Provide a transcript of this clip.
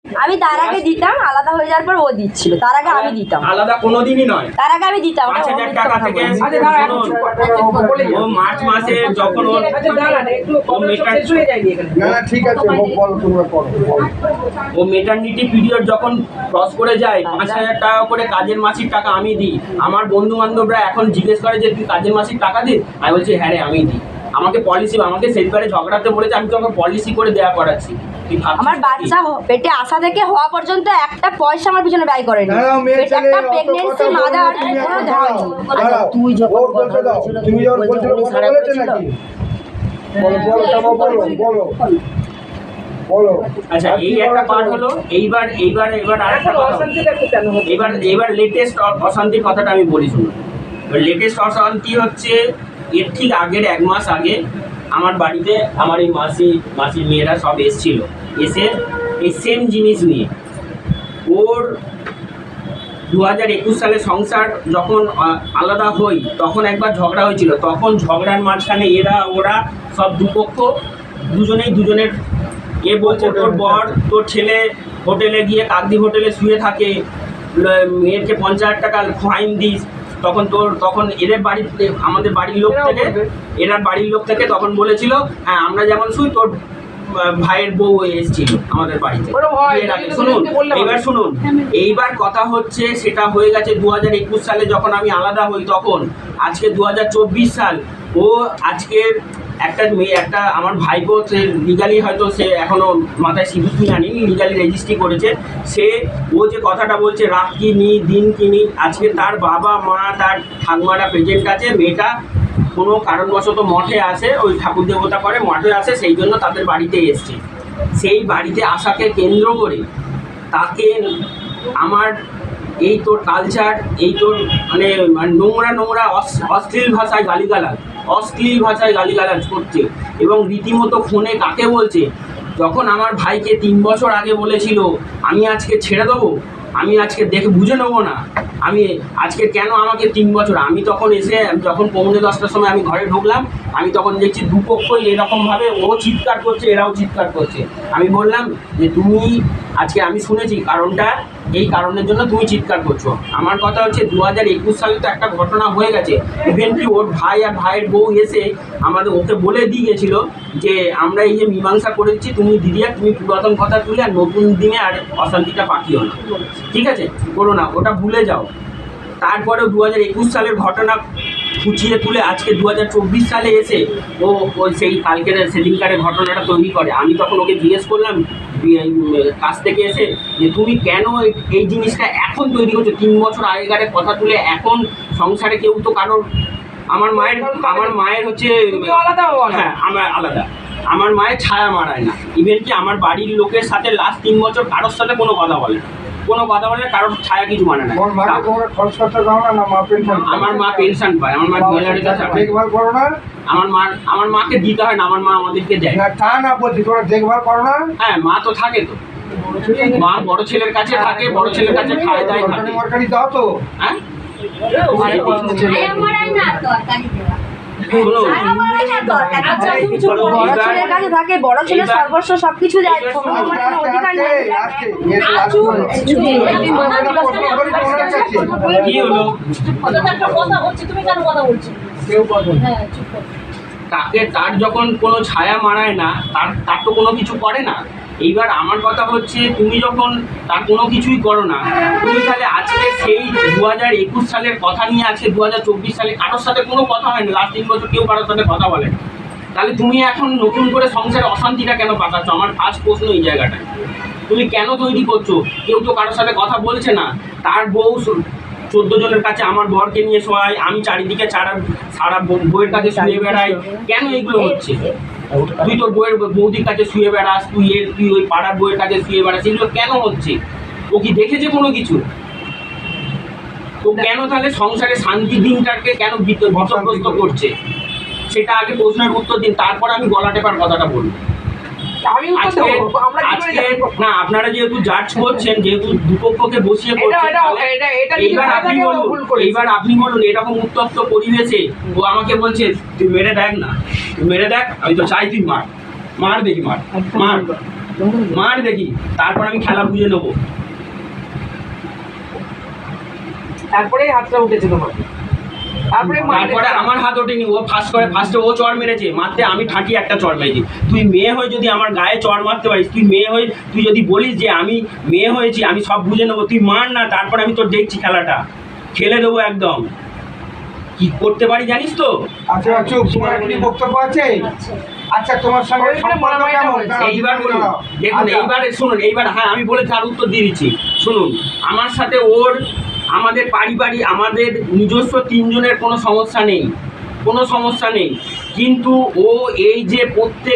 আমি তার আগে দিতাম, আলাদা হয়ে যাওয়ার পর ও দিচ্ছিল, তার আগে আমি দিতাম। আলাদা কোনোদিনই নয়, তার আগে আমি দিতাম। 5,000 টাকা থেকে ও মার্চ মাসে যখন ও মেটারনিটি পিরিয়ড যখন ক্রস করে যায়, 5,000 টাকা করে কাজের মাসিক টাকা আমি দিই। আমার বন্ধু বান্ধবরা এখন জিজ্ঞেস করে যে তুই কাজের মাসিক টাকা দিস, আমি বলছি হ্যাঁ রে আমি দিই। আমাকে পলিসি, আমাকে সেইবারে ঝগড়াতে বলেছে, আমি তোকে পলিসি করে দেওয়া করাচ্ছি। আমার বাচ্চা পেটে আসা থেকে হওয়া পর্যন্ত একটা পয়সা আমার পিছনে ব্যয় করেনি। একটা প্রেগন্যান্সি মাদার কোনো ধারণা। আচ্ছা তুই যখন তুমি যখন বলছিলে কথা বলেছে নাকি? বলো বলো। আচ্ছা এই একটা পার্ট হলো। এইবার আরেকটা কথা, এবার লেটেস্ট অশান্তির কথাটা আমি বলি শুনুন। লেটেস্ট অশান্তি হচ্ছে এর ঠিক আগের 1 মাস আগে আমার বাড়িতে আমার এই মাসির মেয়েরা সব এসেছিল, এসে এই সেম জিনিস নিয়ে। ওর 2021 সালে সংসার যখন আলাদা হই তখন একবার ঝগড়া হয়েছিল। তখন ঝগড়ার মাঝখানে ওরা সব দুপক্ষ দুজনেই দুজনের বলছে তোর বর তোর ছেলে হোটেলে গিয়ে কাকদি হোটেলে শুয়ে থাকে, মেয়েরকে 50,000 টাকা ফাইন দিস। তখন এদের বাড়িতে আমাদের বাড়ির লোক থেকে তখন বলেছিল হ্যাঁ আমরা যেমন শুই তোর ভাইয়ের বউ এসেছিল আমাদের বাড়িতে। শুনুন এইবার কথা হচ্ছে সেটা হয়ে গেছে 2021 সালে যখন আমি আলাদা হই তখন। আজকে 2024 সাল। ও আজকের একটা আমার ভাইপো, সে লিগালি হয়তো সে এখনো মাথায় সিঁদুর কিনে আনিনি, লিগালি রেজিস্ট্রি করেছে। ও যে কথাটা বলছে রাত কিনি দিন কিনি, আজকে তার বাবা মা তার ঠাকুমারা প্রেজেন্ট আছে। মেয়েটা কোনো কারণবশত মঠে আসে, ওই ঠাকুর দেবতা করে মঠে আসে, সেই জন্য তাদের বাড়িতে এসছে। সেই বাড়িতে আসাকে কেন্দ্র করে তাকে আমার এই তোর কালচার, এই তোর মানে নোংরা অশ্লীল ভাষায় গালিগালাজ করছে। এবং রীতিমতো ফোনে কাকে বলছে, যখন আমার ভাইকে 3 বছর আগে বলেছিল আমি আজকে ছেড়ে দেবো, আমি আজকে দেখে বুঝে নেবো না, আমি আজকে কেন আমাকে 3 বছর। আমি তখন যখন 9:45-10টার সময় আমি ঘরে ঢুকলাম, আমি তখন দেখছি দুপক্ষই এরকমভাবে, ও চিৎকার করছে এরাও চিৎকার করছে। আমি বললাম যে তুমি আজকে আমি শুনেছি কারণটা, এই কারণের জন্য তুমি চিৎকার করছো। আমার কথা হচ্ছে 2021 সালে তো একটা ঘটনা হয়ে গেছে। ইভেন কি ওর ভাই আর ভাইয়ের বউ এসে ওকে বলে দিয়ে গেছিলো যে আমরা এই যে মীমাংসা করে দিচ্ছি, তুমি দিদিয়া তুমি পুরাতন কথা তুলে আর নতুন দিনে আর অশান্তিটা পাকিও না, ঠিক আছে করো না, ওটা ভুলে যাও। তারপরেও 2021 সালের ঘটনা খুঁচিয়ে তুলে আজকে 2024 সালে এসে ওই সেই সেদিনকারের ঘটনাটা তৈরি করে। আমি তখন ওকে জিজ্ঞেস করলাম কাছ থেকে এসে যে তুমি কেন এই জিনিসটা এখন তৈরি করছো, 3 বছর আগেকারের কথা তুলে এখন সংসারে কেউ তো কারোর, আমার মায়ের হচ্ছে হ্যাঁ আমার আলাদা, আমার মায়ের ছায়া মারায় না। ইভেন কি আমার বাড়ির লোকের সাথে লাস্ট 3 বছর কারোর সাথে কোনো কথা বলে না, কারোর ছায়া কিছু মানে না। আমার মা পেনশন পায়, আমার মা দেখভাল করো না। আমার মাকে দিতে হয় না, আমার মা আমাদেরকে দেয়। তা না বলছি তোমরা দেখভাল করো না। হ্যাঁ মা তো থাকে, তো মা বড় ছেলের কাছে থাকে, বড় ছেলের কাছে খায় দায় থাকে। দাও তো হ্যাঁ বড় ছেলে সর্বস্ব সবকিছু দেয়। তার যখন কোনো ছায়া মারায় না, তার তো কোনো কিছু করে না। এইবার আমার কথা হচ্ছে তুমি যখন তার কোনো কিছুই করো না, তুমি তাহলে আজকে সেই 2021 সালের কথা নিয়ে আজকে 2024 সালে কারোর সাথে কোনো কথা হয় না, লাস্ট 3 বছর কেউ কারোর সাথে কথা বলে না, তাহলে তুমি এখন নতুন করে সংসারে অশান্তিটা কেন পাকাচ্ছ? আমার ফার্স্ট প্রশ্ন এই জায়গাটায়, তুমি কেন তৈরি করছো? কেউ তো কারোর সাথে কথা বলছে না, তার বউ 14 জনের কাছে আমার বরকে নিয়ে শোয়ায়, আমি চারিদিকে সারা বউয়ের কাছে শুয়ে বেড়াই, কেন এগুলো হচ্ছে? তুই তোর বৌদির কাছে শুয়ে বেড়াস, তুই ওই পাড়ার বউয়ের কাছে শুয়ে বেড়াস, এগুলো কেন হচ্ছে? ও কি দেখেছে কোনো কিছু? তো কেন তাহলে সংসারে শান্তি দিনটাকে কেন বিপর্যস্ত করছে? সেটা আগে প্রশ্নের উত্তর দিন, তারপর আমি গলা টেপার কথাটা বলবো। না আপনারা যেহেতু জাজ করছেন, যেহেতু দুপক্ষকে বসিয়ে করছেন, এইবার আপনি বলুন এরকম উত্তপ্ত পরিবেশে ও আমাকে বলছে তুই মেরে দেখ না, তুই মেরে দেখ, আমি তো চাই তুই মার দেখি মার মার দেখি, তারপর আমি খেলা বুঝে নেবো। তারপরেই হাতটা উঠেছে তোমার, তারপরে তারপরে আমার হাত ওঠেনি, ও ফার্স্টে ও চড় মেরেছে, মারতে আমি ঠাঁটি একটা চড় মেরেছি। তুই মেয়ে হয়ে যদি আমার গায়ে চড় মারতে পারিস, তুই মেয়ে হয়ে তুই যদি বলিস যে আমি মেয়ে হয়েছি, আমি সব বুঝে নেবো, তুই মার না, তারপরে আমি তোর দেখছি খেলাটা খেলে দেবো একদম। কি করতে পারি জানিস তো? আচ্ছা চুপ, তোমার কি বক্তব্য আছে? আচ্ছা তোমার সঙ্গে সম্পর্ক কেমন? এইবার বলুন, দেখুন এইবারে শুনুন, এইবার হ্যাঁ আমি বলে তার উত্তর দিয়ে দিচ্ছি। শুনুন, আমার সাথে ওর আমাদের পারিবারিক আমাদের নিজস্ব তিনজনের কোনো সমস্যা নেই, কোনো সমস্যা নেই, কিন্তু ও এই যে প্রত্যেক